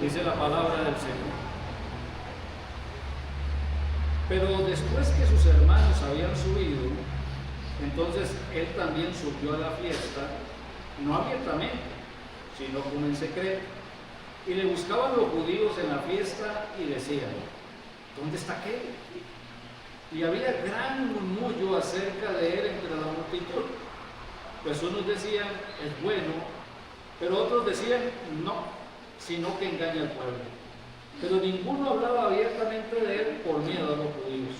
dice la palabra del Señor. Pero después que sus hermanos habían subido, entonces él también subió a la fiesta, no abiertamente, sino como en secreto. Y le buscaban los judíos en la fiesta y decían: ¿dónde está aquel? Y había gran murmullo acerca de él entre la multitud. Pues unos decían: es bueno, pero otros decían: no, sino que engaña al pueblo. Pero ninguno hablaba abiertamente de él por miedo a los judíos.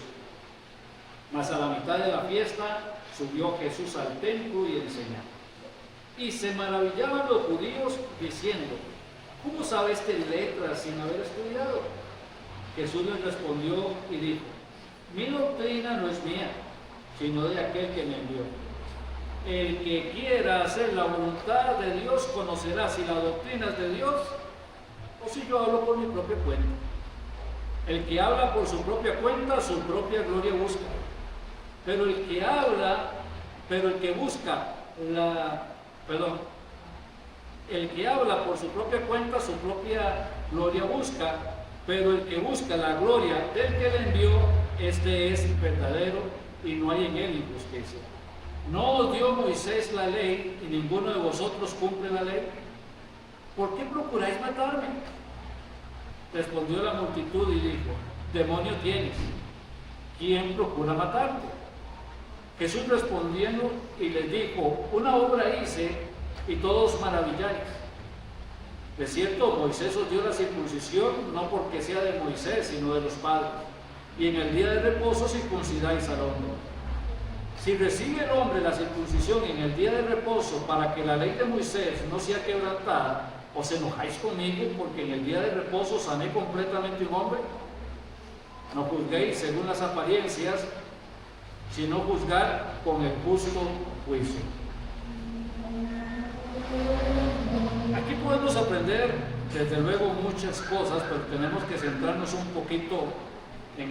Mas a la mitad de la fiesta subió Jesús al templo y enseñaba. Y se maravillaban los judíos diciendo: ¿cómo sabe este letras sin haber estudiado? Jesús les respondió y dijo: mi doctrina no es mía, sino de aquel que me envió. El que quiera hacer la voluntad de Dios conocerá si la doctrina es de Dios o si yo hablo por mi propia cuenta. El que habla por su propia cuenta, su propia gloria busca. Pero el que habla, el que habla por su propia cuenta, su propia gloria busca. Pero el que busca la gloria del que le envió, este es verdadero y no hay en él injusticia. ¿No os dio Moisés la ley y ninguno de vosotros cumple la ley? ¿Por qué procuráis matarme? Respondió la multitud y dijo: demonio tienes, ¿quién procura matarte? Jesús respondiendo y les dijo: una obra hice y todos maravilláis. De cierto, Moisés os dio la circuncisión, no porque sea de Moisés, sino de los padres. Y en el día de reposo circuncidáis al hombre. Si recibe el hombre la circuncisión en el día de reposo para que la ley de Moisés no sea quebrantada, ¿os enojáis conmigo porque en el día de reposo sané completamente un hombre? No juzguéis según las apariencias, sino juzgar con el justo juicio. Aquí podemos aprender, desde luego, muchas cosas, pero tenemos que centrarnos un poquito en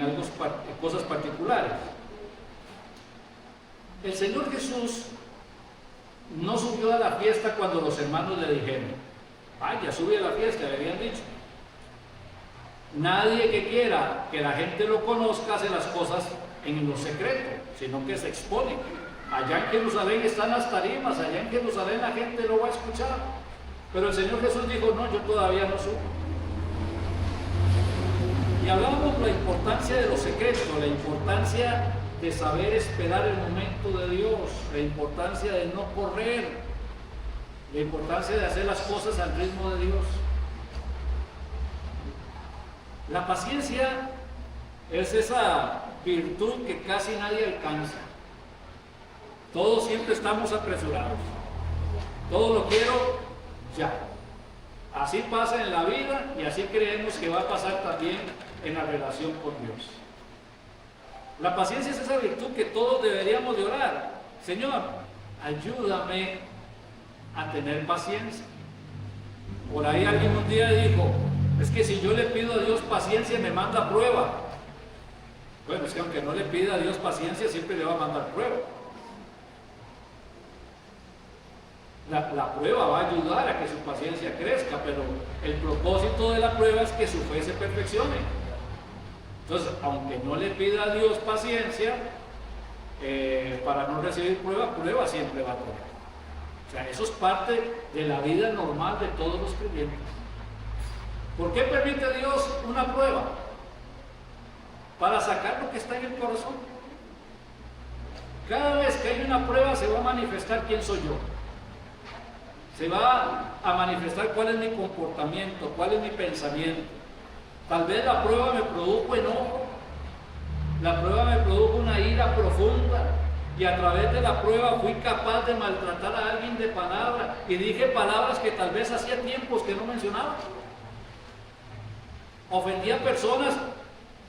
cosas particulares. El Señor Jesús no subió a la fiesta cuando los hermanos le dijeron: vaya, sube a la fiesta, le habían dicho. Nadie que quiera que la gente lo conozca hace las cosas en lo secreto, sino que se expone. Allá en Jerusalén están las tarimas, allá en Jerusalén la gente lo va a escuchar. Pero el Señor Jesús dijo: no, yo todavía no subo. Y hablábamos de la importancia de lo secreto, la importancia de saber esperar el momento de Dios, la importancia de no correr, la importancia de hacer las cosas al ritmo de Dios. La paciencia es esa virtud que casi nadie alcanza. Todos siempre estamos apresurados. Todo lo quiero ya. Así pasa en la vida y así creemos que va a pasar también en la relación con Dios. La paciencia es esa virtud que todos deberíamos de orar: Señor, ayúdame a tener paciencia. Por ahí alguien un día dijo: es que si yo le pido a Dios paciencia me manda prueba. Bueno, es que aunque no le pida a Dios paciencia, siempre le va a mandar prueba. La prueba va a ayudar a que su paciencia crezca, pero el propósito de la prueba es que su fe se perfeccione. Entonces, aunque no le pida a Dios paciencia, para no recibir prueba siempre va a tener. O sea, eso es parte de la vida normal de todos los creyentes. ¿Por qué permite Dios una prueba? Para sacar lo que está en el corazón. Cada vez que hay una prueba se va a manifestar quién soy yo. Se va a manifestar cuál es mi comportamiento, cuál es mi pensamiento. Tal vez la prueba me produjo enojo, la prueba me produjo una ira profunda, y a través de la prueba fui capaz de maltratar a alguien de palabra, y dije palabras que tal vez hacía tiempos que no mencionaba. Ofendí a personas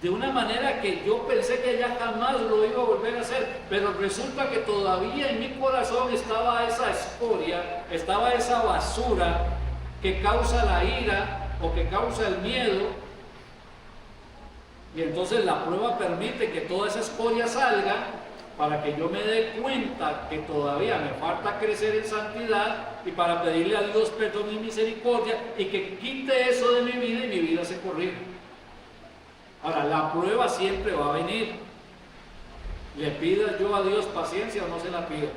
de una manera que yo pensé que ya jamás lo iba a volver a hacer, pero resulta que todavía en mi corazón estaba esa escoria, estaba esa basura que causa la ira o que causa el miedo. Y entonces la prueba permite que toda esa escoria salga para que yo me dé cuenta que todavía me falta crecer en santidad y para pedirle a Dios perdón y misericordia y que quite eso de mi vida y mi vida se corrija. Ahora, la prueba siempre va a venir. Le pida yo a Dios paciencia o no se la pida.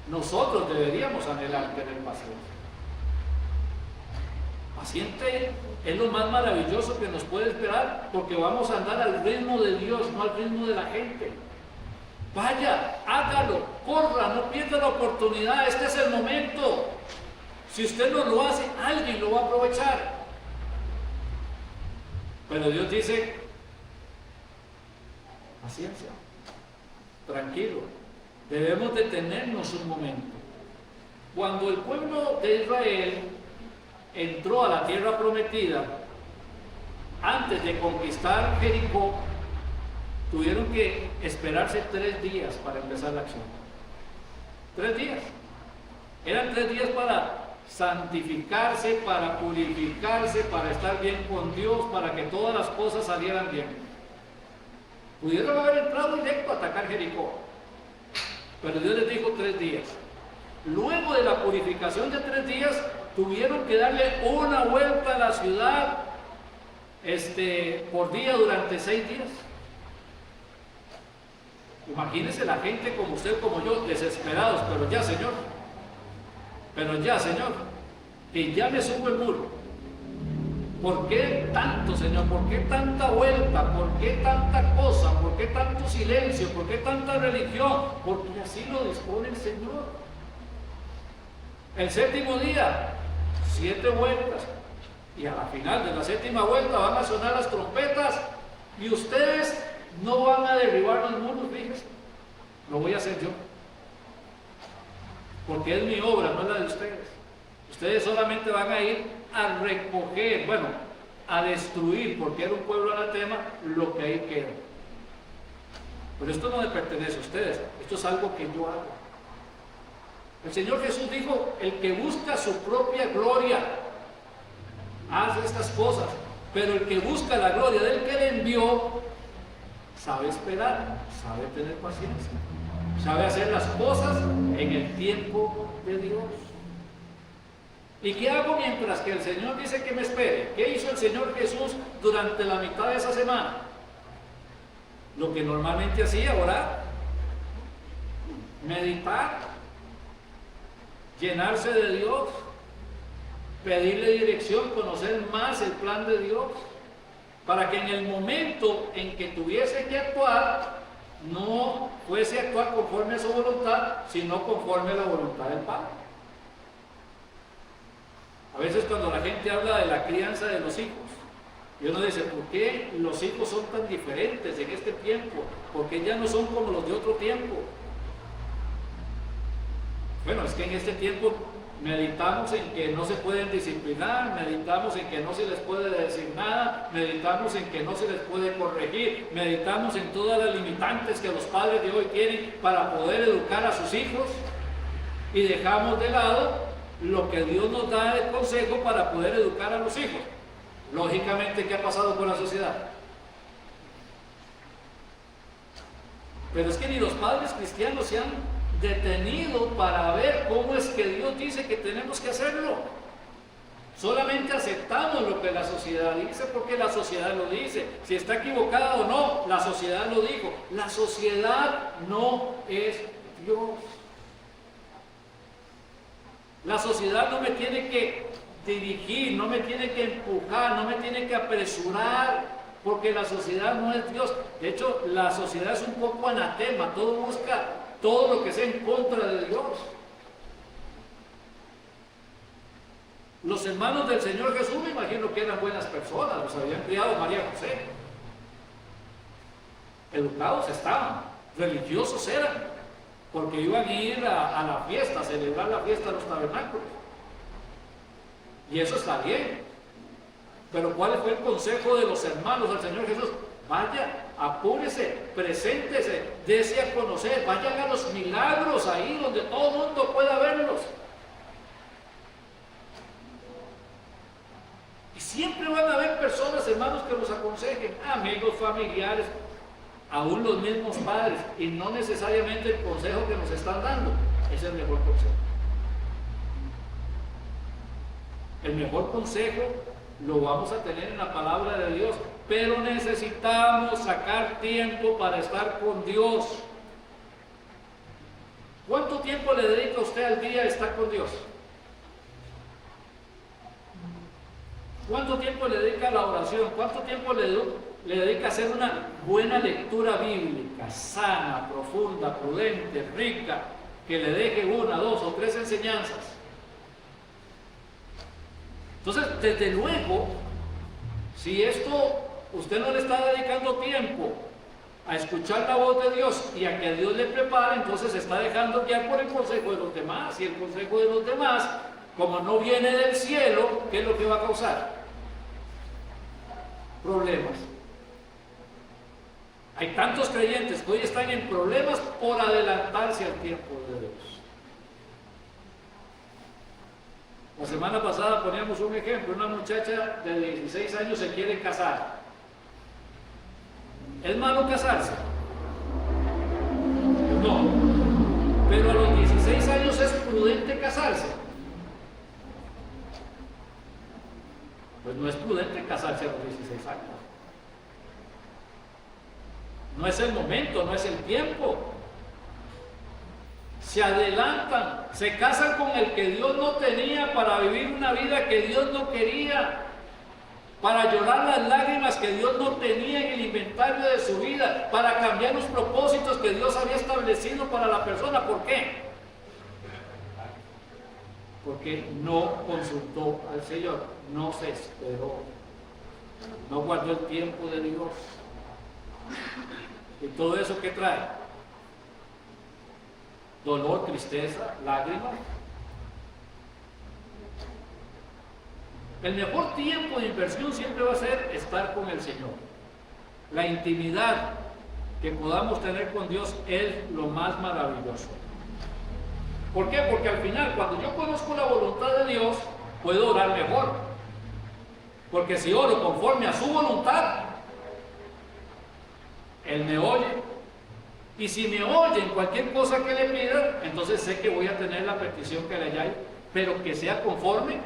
Nosotros deberíamos anhelar tener paciencia. Paciente es lo más maravilloso que nos puede esperar, porque vamos a andar al ritmo de Dios, no al ritmo de la gente. Vaya, hágalo, corra, no pierda la oportunidad, este es el momento. Si usted no lo hace, alguien lo va a aprovechar. Pero Dios dice, paciencia, tranquilo, debemos detenernos un momento. Cuando el pueblo de Israel entró a la tierra prometida, antes de conquistar Jericó, tuvieron que esperarse 3 días para empezar la acción. 3 días. Eran 3 días para santificarse, para purificarse, para estar bien con Dios, para que todas las cosas salieran bien. Pudieron haber entrado directo a atacar Jericó, pero Dios les dijo 3 días. Luego de la purificación de 3 días, tuvieron que darle una vuelta a la ciudad por día durante 6 días. Imagínense la gente como usted, como yo, desesperados, pero ya Señor, que ya me subo el muro. ¿Por qué tanto, Señor? ¿Por qué tanta vuelta? ¿Por qué tanta cosa? ¿Por qué tanto silencio? ¿Por qué tanta religión? Porque así lo dispone el Señor. El 7º día, 7 vueltas, y a la final de la 7ª vuelta van a sonar las trompetas y ustedes no van a derribar los muros, fíjense, lo voy a hacer yo, porque es mi obra, no es la de ustedes. Ustedes solamente van a ir a recoger, a destruir, porque era un pueblo anatema, lo que ahí queda. Pero esto no le pertenece a ustedes, esto es algo que yo hago. El Señor Jesús dijo, el que busca su propia gloria, hace estas cosas, pero el que busca la gloria del que le envió, sabe esperar, sabe tener paciencia, sabe hacer las cosas en el tiempo de Dios. ¿Y qué hago mientras que el Señor dice que me espere? ¿Qué hizo el Señor Jesús durante la mitad de esa semana? Lo que normalmente hacía, orar, meditar, llenarse de Dios, pedirle dirección, conocer más el plan de Dios, para que en el momento en que tuviese que actuar, no fuese a actuar conforme a su voluntad, sino conforme a la voluntad del Padre. A veces cuando la gente habla de la crianza de los hijos, y uno dice, ¿por qué los hijos son tan diferentes en este tiempo? ¿Por qué ya no son como los de otro tiempo? Bueno, es que en este tiempo meditamos en que no se pueden disciplinar, meditamos en que no se les puede decir nada, meditamos en que no se les puede corregir, meditamos en todas las limitantes que los padres de hoy tienen para poder educar a sus hijos y dejamos de lado lo que Dios nos da de consejo para poder educar a los hijos. Lógicamente, ¿qué ha pasado con la sociedad? Pero es que ni los padres cristianos se han detenido para ver cómo es que Dios dice que tenemos que hacerlo. Solamente aceptamos lo que la sociedad dice porque la sociedad lo dice. Si está equivocada o no, la sociedad lo dijo. La sociedad no es Dios. La sociedad no me tiene que dirigir, no me tiene que empujar, no me tiene que apresurar, porque la sociedad no es Dios. De hecho, la sociedad es un poco anatema, todo busca todo lo que sea en contra de Dios. Los hermanos del Señor Jesús, me imagino que eran buenas personas, los habían criado María y José. Educados estaban, religiosos eran, porque iban a ir a la fiesta, a celebrar la fiesta de los tabernáculos. Y eso está bien. Pero ¿cuál fue el consejo de los hermanos del Señor Jesús? Vaya, apúrese, preséntese, dése a conocer, vayan a los milagros ahí donde todo el mundo pueda verlos. Y siempre van a haber personas, hermanos, que nos aconsejen, amigos, familiares. aún los mismos padres, y no necesariamente el consejo que nos están dando es el mejor consejo. El mejor consejo lo vamos a tener en la palabra de Dios, pero necesitamos sacar tiempo para estar con Dios. ¿Cuánto tiempo le dedica usted al día a estar con Dios? ¿Cuánto tiempo le dedica a la oración? ¿Cuánto tiempo le dedica a hacer una buena lectura bíblica, sana, profunda, prudente, rica, que le deje 1, 2 o 3 enseñanzas? Entonces, desde luego, si esto usted no le está dedicando tiempo a escuchar la voz de Dios y a que Dios le prepare, entonces se está dejando guiar por el consejo de los demás, y el consejo de los demás, como no viene del cielo, ¿qué es lo que va a causar? Problemas. Hay tantos creyentes que hoy están en problemas por adelantarse al tiempo de Dios. La semana pasada poníamos un ejemplo, una muchacha de 16 años se quiere casar. ¿Es malo casarse? No. Pero a los 16 años es prudente casarse. Pues no es prudente casarse a los 16 años. No es el momento, no es el tiempo. Se adelantan, se casan con el que Dios no tenía para vivir una vida que Dios no quería, para llorar las lágrimas que Dios no tenía en el inventario de su vida, para cambiar los propósitos que Dios había establecido para la persona. ¿Por qué? Porque no consultó al Señor, no se esperó, no guardó el tiempo de Dios. ¿Y todo eso qué trae? Dolor, tristeza, lágrimas. El mejor tiempo de inversión siempre va a ser estar con el Señor. La intimidad que podamos tener con Dios es lo más maravilloso. ¿Por qué? Porque al final, cuando yo conozco la voluntad de Dios, puedo orar mejor. Porque si oro conforme a su voluntad, Él me oye. Y si me oye en cualquier cosa que le pida, entonces sé que voy a tener la petición que le haya, pero que sea conforme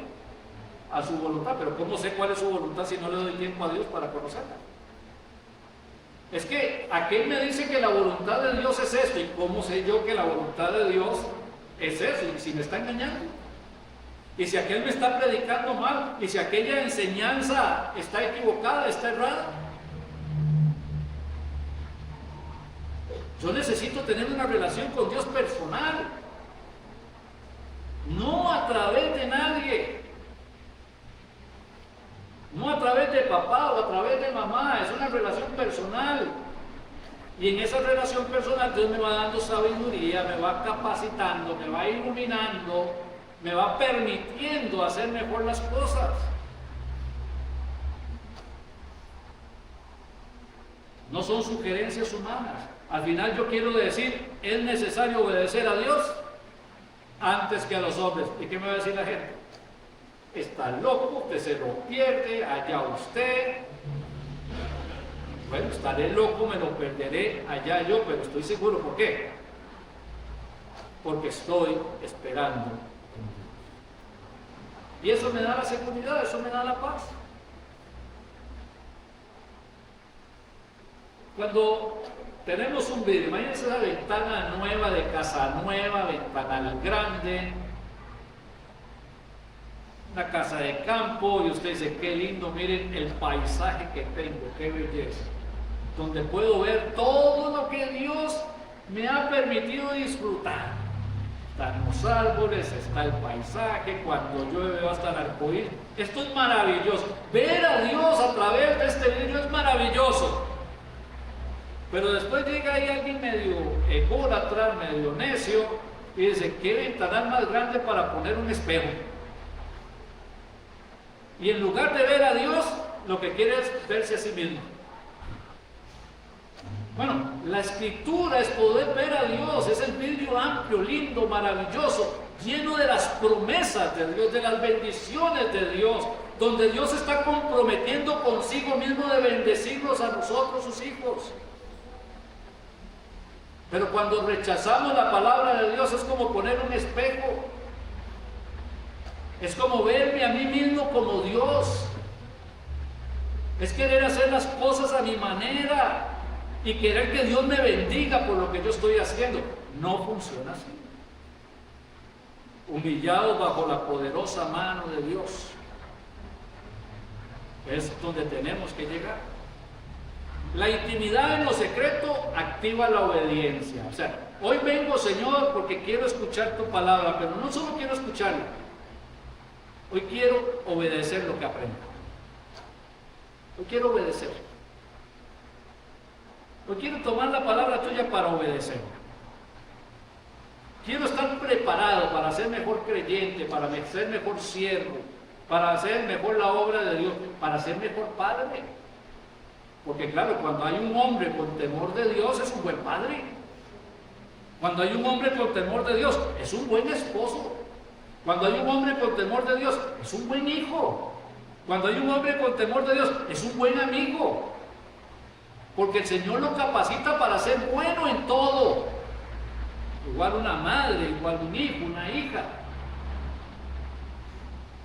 a su voluntad. Pero ¿cómo sé cuál es su voluntad si no le doy tiempo a Dios para conocerla? Es que aquel me dice que la voluntad de Dios es esto, y ¿cómo sé yo que la voluntad de Dios es eso? Y si me está engañando, y si aquel me está predicando mal, y si aquella enseñanza está equivocada, está errada. Yo necesito tener una relación con Dios personal, no a través de nadie, no a través de papá o a través de mamá. Es una relación personal, y en esa relación personal Dios me va dando sabiduría, me va capacitando, me va iluminando, me va permitiendo hacer mejor las cosas. No son sugerencias humanas. Al final yo quiero decir, es necesario obedecer a Dios antes que a los hombres. ¿Y qué me va a decir la gente? Está loco, usted se lo pierde, allá usted. Bueno, estaré loco, me lo perderé allá yo, pero estoy seguro. ¿Por qué? Porque estoy esperando. Y eso me da la seguridad, eso me da la paz. Cuando tenemos un vidrio, imagínense la ventana nueva de casa nueva, ventanal grande, una casa de campo, y usted dice, qué lindo, miren el paisaje que tengo, qué belleza, donde puedo ver todo lo que Dios me ha permitido disfrutar. Están los árboles, está el paisaje, cuando llueve va a estar arcoíris. Esto es maravilloso. Ver a Dios a través de este vidrio es maravilloso. Pero después llega ahí alguien medio ególatra, medio necio, y dice, ¿qué ventanal más grande para poner un espejo? Y en lugar de ver a Dios, lo que quiere es verse a sí mismo. Bueno, la escritura es poder ver a Dios, es el vidrio amplio, lindo, maravilloso, lleno de las promesas de Dios, de las bendiciones de Dios, donde Dios está comprometiendo consigo mismo de bendecirnos a nosotros, sus hijos. Pero cuando rechazamos la palabra de Dios es como poner un espejo. Es como verme a mí mismo como Dios. Es querer hacer las cosas a mi manera y querer que Dios me bendiga por lo que yo estoy haciendo. No funciona así. Humillados bajo la poderosa mano de Dios es donde tenemos que llegar. La intimidad en lo secreto activa la obediencia. O sea, hoy vengo, Señor, porque quiero escuchar tu palabra, pero no solo quiero escucharla. Hoy quiero obedecer lo que aprendo. Hoy quiero obedecer. Hoy quiero tomar la palabra tuya para obedecer. Quiero estar preparado para ser mejor creyente, para ser mejor siervo, para hacer mejor la obra de Dios, para ser mejor padre. Porque claro, cuando hay un hombre con temor de Dios es un buen padre. Cuando hay un hombre con temor de Dios es un buen esposo. Cuando hay un hombre con temor de Dios es un buen hijo. Cuando hay un hombre con temor de Dios es un buen amigo. Porque el Señor lo capacita para ser bueno en todo. Igual una madre, igual un hijo, una hija.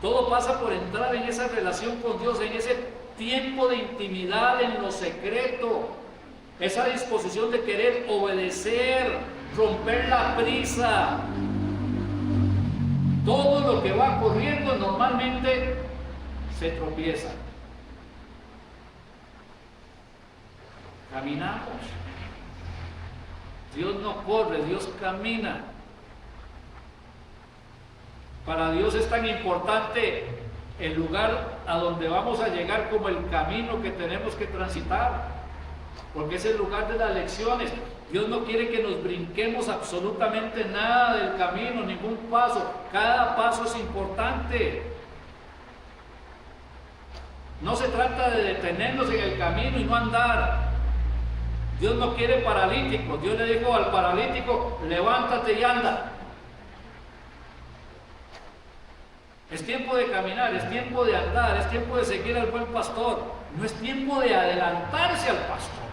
Todo pasa por entrar en esa relación con Dios, en ese tiempo de intimidad en lo secreto. Esa disposición de querer obedecer, romper la prisa. Todo lo que va corriendo normalmente se tropieza. Caminamos. Dios no corre, Dios camina. Para Dios es tan importante el lugar a donde vamos a llegar como el camino que tenemos que transitar, porque es el lugar de las lecciones. Dios no quiere que nos brinquemos absolutamente nada del camino, ningún paso. Cada paso es importante. No se trata de detenernos en el camino y no andar. Dios no quiere paralíticos. Dios le dijo al paralítico, levántate y anda. Es tiempo de caminar, es tiempo de andar, es tiempo de seguir al buen pastor. No es tiempo de adelantarse al pastor.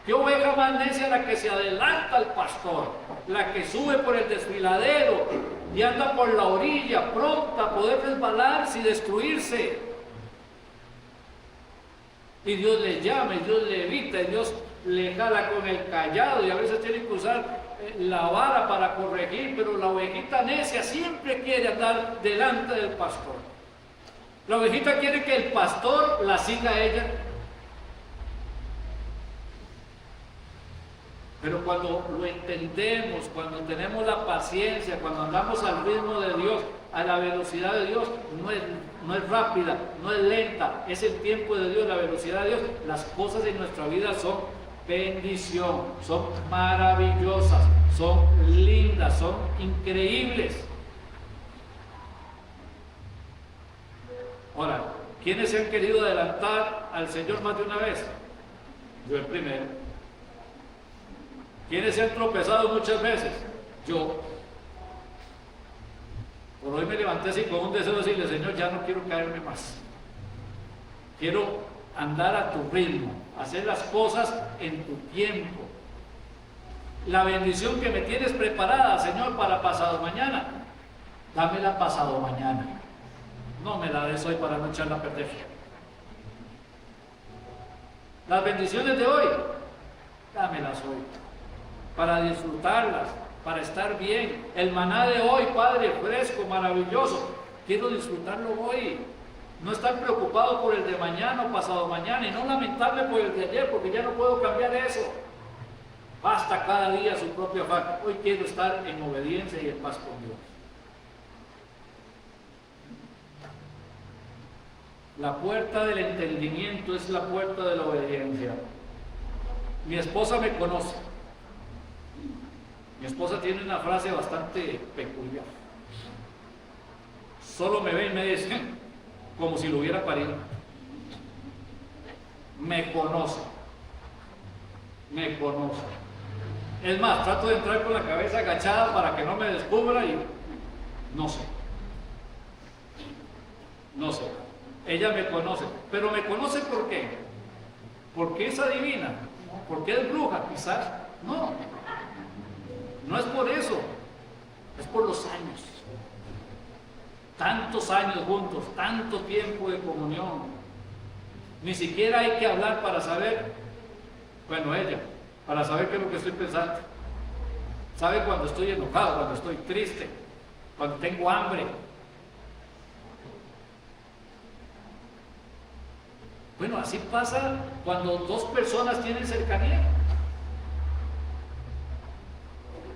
¿Qué oveja más necia la que se adelanta al pastor? La que sube por el desfiladero y anda por la orilla, pronta a poder resbalarse y destruirse. Y Dios le llama, y Dios le evita, y Dios le jala con el callado, y a veces tiene que usar la vara para corregir, pero la ovejita necia siempre quiere andar delante del pastor. La ovejita quiere que el pastor la siga a ella. Pero cuando lo entendemos, cuando tenemos la paciencia, cuando andamos al ritmo de Dios, a la velocidad de Dios, no es rápida, no es lenta, es el tiempo de Dios, la velocidad de Dios. Las cosas en nuestra vida son bendición, son maravillosas, son lindas, son increíbles. Ahora, ¿quiénes se han querido adelantar al Señor más de una vez? Yo el primero. ¿Quiénes se han tropezado muchas veces? Yo. Por hoy me levanté así con un deseo de decirle, Señor, ya no quiero caerme más. Quiero andar a tu ritmo, hacer las cosas en tu tiempo. La bendición que me tienes preparada, Señor, para pasado mañana, dámela pasado mañana. No me la des hoy para no echarla a perder. Las bendiciones de hoy, dámelas hoy, para disfrutarlas, para estar bien. El maná de hoy, Padre, fresco, maravilloso, quiero disfrutarlo hoy. No estar preocupado por el de mañana o pasado mañana y no lamentarme por el de ayer, porque ya no puedo cambiar eso. Basta cada día su propio afán. Hoy quiero estar en obediencia y en paz con Dios. La puerta del entendimiento es la puerta de la obediencia. Mi esposa me conoce. Mi esposa tiene una frase bastante peculiar. Solo me ve y me dice, como si lo hubiera parido. Me conoce. Me conoce. Es más, trato de entrar con la cabeza agachada para que no me descubra y no sé. No sé. Ella me conoce. Pero me conoce ¿por qué? Porque es adivina. Porque es bruja, quizás. No, no es por eso, es por los años. Tantos años juntos, tanto tiempo de comunión. Ni siquiera hay que hablar para saber, bueno, ella, para saber qué es lo que estoy pensando. Sabe cuando estoy enojado, cuando estoy triste, cuando tengo hambre. Bueno, así pasa cuando dos personas tienen cercanía.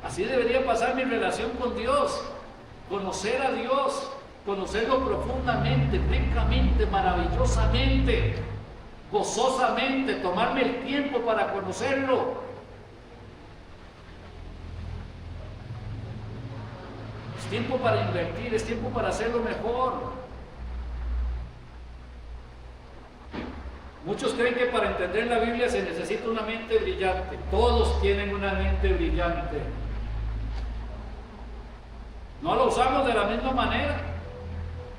Así debería pasar mi relación con Dios. Conocer a Dios, conocerlo profundamente, ricamente, maravillosamente, gozosamente, tomarme el tiempo para conocerlo. Es tiempo para invertir, es tiempo para hacerlo mejor. Muchos creen que para entender la Biblia se necesita una mente brillante. Todos tienen una mente brillante. No lo usamos de la misma manera,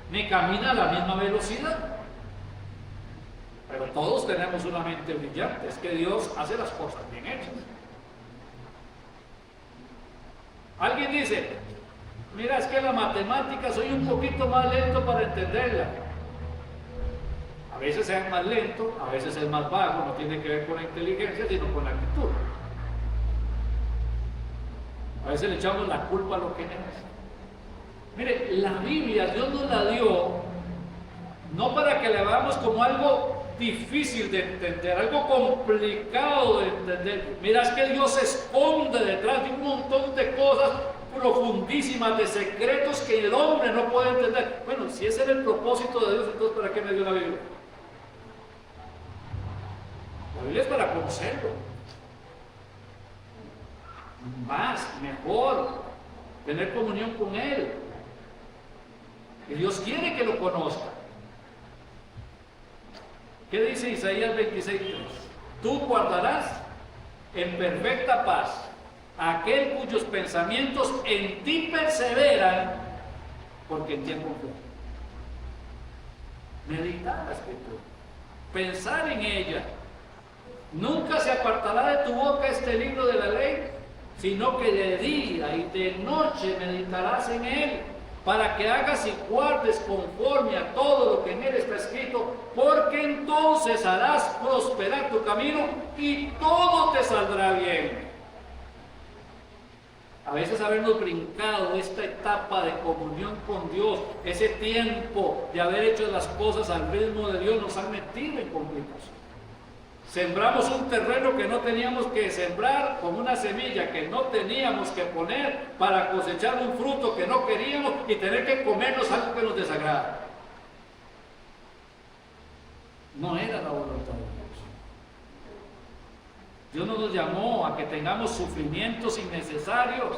ni camina a la misma velocidad. Pero todos tenemos una mente brillante. Es que Dios hace las cosas bien hechas. Alguien dice, mira, es que la matemática soy un poquito más lento para entenderla. A veces es más lento, a veces es más vago, no tiene que ver con la inteligencia, sino con la actitud. A veces le echamos la culpa a lo que es. Mire, la Biblia Dios nos la dio no para que la veamos como algo difícil de entender, algo complicado de entender. Mira, es que Dios se esconde detrás de un montón de cosas profundísimas, de secretos que el hombre no puede entender. Bueno, si ese era el propósito de Dios, entonces ¿para qué me dio la Biblia? La Biblia es para conocerlo. Más, mejor, tener comunión con Él. Y Dios quiere que lo conozca. ¿Qué dice Isaías 26:3? Tú guardarás en perfecta paz a aquel cuyos pensamientos en ti perseveran, porque en ti confía. Meditar la Escritura, pensar en ella. Nunca se apartará de tu boca este libro de la ley, sino que de día y de noche meditarás en él, para que hagas y guardes conforme a todo lo que en él está escrito, porque entonces harás prosperar tu camino y todo te saldrá bien. A veces habernos brincado esta etapa de comunión con Dios, ese tiempo de haber hecho las cosas al ritmo de Dios, nos han metido en complicación. Sembramos un terreno que no teníamos que sembrar, con una semilla que no teníamos que poner, para cosechar un fruto que no queríamos y tener que comernos algo que nos desagrada. No era la voluntad de Dios. Dios no nos llamó a que tengamos sufrimientos innecesarios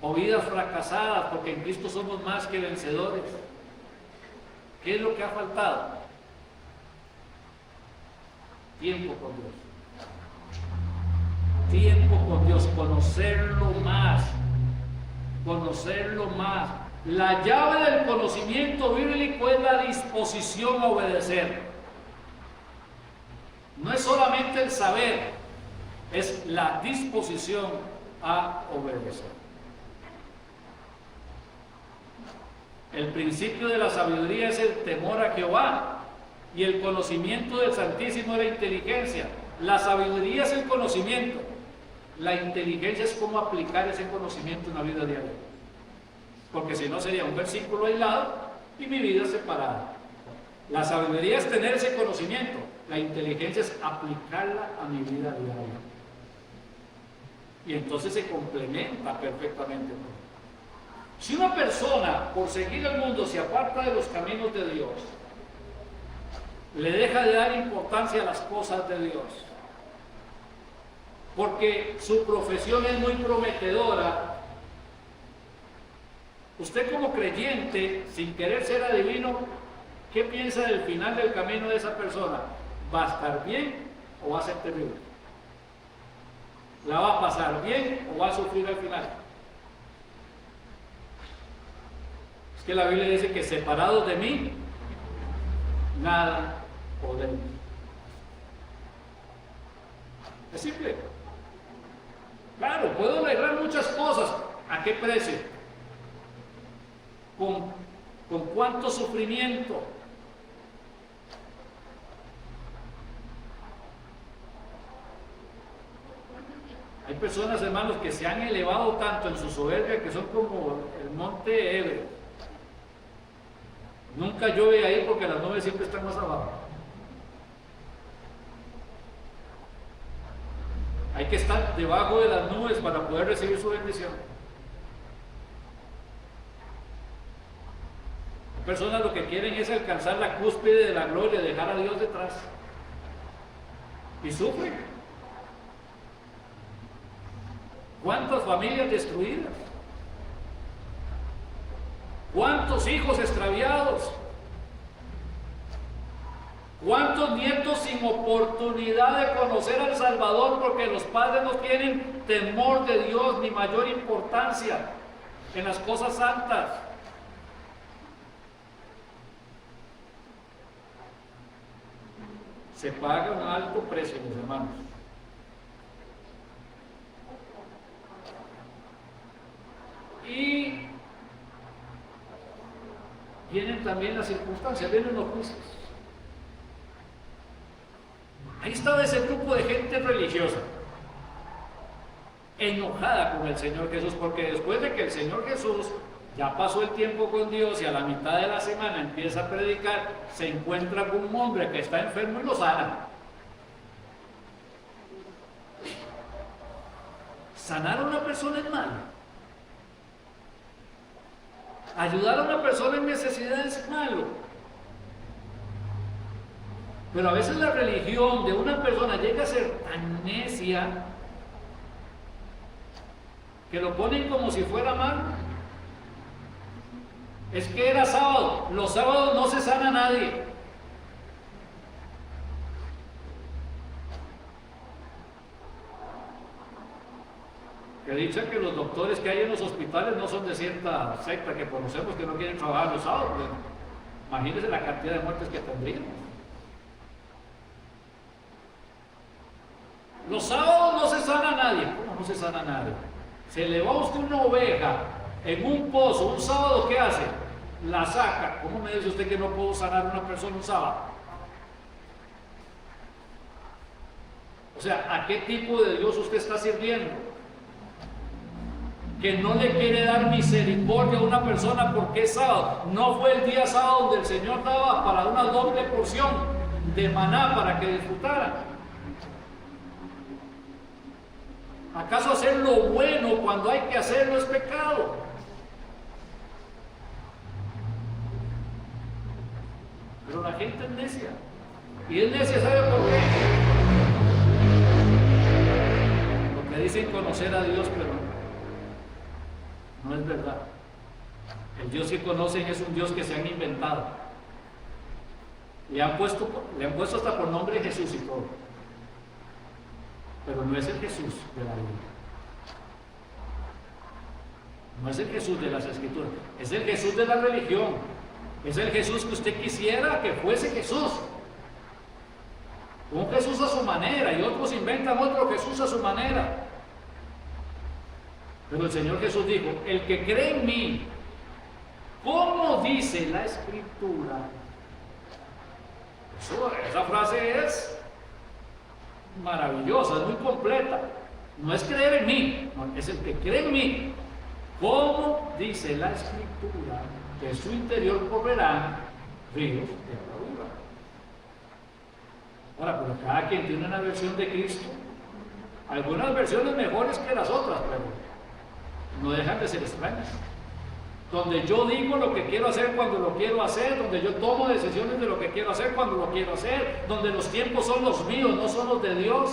o vidas fracasadas, porque en Cristo somos más que vencedores. ¿Qué es lo que ha faltado? Tiempo con Dios. Tiempo con Dios, conocerlo más. Conocerlo más. La llave del conocimiento bíblico es la disposición a obedecer. No es solamente el saber, es la disposición a obedecer. El principio de la sabiduría es el temor a Jehová. Y el conocimiento del Santísimo es la inteligencia. La sabiduría es el conocimiento. La inteligencia es cómo aplicar ese conocimiento en la vida diaria. Porque si no sería un versículo aislado y mi vida separada. La sabiduría es tener ese conocimiento. La inteligencia es aplicarla a mi vida diaria. Y entonces se complementa perfectamente. Si una persona, por seguir el mundo, se aparta de los caminos de Dios, le deja de dar importancia a las cosas de Dios, porque su profesión es muy prometedora, usted como creyente, sin querer ser adivino, ¿qué piensa del final del camino de esa persona? ¿Va a estar bien o va a ser terrible? ¿La va a pasar bien o va a sufrir al final? Es que la Biblia dice que separados de mí, nada podemos. Es simple. Claro, puedo lograr muchas cosas. ¿A qué precio? ¿Con cuánto sufrimiento? Hay personas, hermanos, que se han elevado tanto en su soberbia que son como el monte Everest. Nunca llueve ahí porque las nubes siempre están más abajo. Hay que estar debajo de las nubes para poder recibir su bendición. Hay personas lo que quieren es alcanzar la cúspide de la gloria, dejar a Dios detrás. Y sufren. ¿Cuántas familias destruidas? ¿Cuántos hijos extraviados? ¿Cuántos nietos sin oportunidad de conocer al Salvador porque los padres no tienen temor de Dios ni mayor importancia en las cosas santas? Se paga un alto precio, mis hermanos. Y vienen también las circunstancias, vienen los juicios. Ahí estaba ese grupo de gente religiosa, enojada con el Señor Jesús, porque después de que el Señor Jesús ya pasó el tiempo con Dios y a la mitad de la semana empieza a predicar, se encuentra con un hombre que está enfermo y lo sana. Sanar a una persona es malo. Ayudar a una persona en necesidad es malo. Pero a veces la religión de una persona llega a ser tan necia que lo ponen como si fuera malo. Es que era sábado, los sábados no se sana a nadie. Que dice que los doctores que hay en los hospitales no son de cierta secta que conocemos que no quieren trabajar los sábados. Pues, imagínense la cantidad de muertes que tendríamos. Los sábados no se sana a nadie. ¿Cómo no se sana a nadie? Se le va a usted una oveja en un pozo un sábado, ¿qué hace? La saca. ¿Cómo me dice usted que no puedo sanar a una persona un sábado? O sea, ¿a qué tipo de Dios usted está sirviendo? Que no le quiere dar misericordia a una persona porque es sábado. No fue el día sábado donde el Señor daba para una doble porción de maná para que disfrutaran. ¿Acaso hacer lo bueno cuando hay que hacerlo es pecado? Pero la gente es necia. Y es necia, ¿sabe por qué? Porque dicen conocer a Dios, pero no es verdad. El Dios que conocen es un Dios que se han inventado. Le han puesto hasta por nombre Jesús y todo. Pero no es el Jesús de la Biblia. No es el Jesús de las Escrituras. Es el Jesús de la religión. Es el Jesús que usted quisiera que fuese Jesús. Un Jesús a su manera y otros inventan otro Jesús a su manera. Pero el Señor Jesús dijo, el que cree en mí, como dice la Escritura. Esa frase es maravillosa, es muy completa. No es creer en mí, no, es el que cree en mí. Como dice la Escritura, de su interior correrán ríos de agua viva. Ahora, pero cada quien tiene una versión de Cristo. Algunas versiones mejores que las otras, pero no dejan de ser extrañas. Donde yo digo lo que quiero hacer cuando lo quiero hacer, donde yo tomo decisiones de lo que quiero hacer cuando lo quiero hacer, donde los tiempos son los míos, no son los de Dios.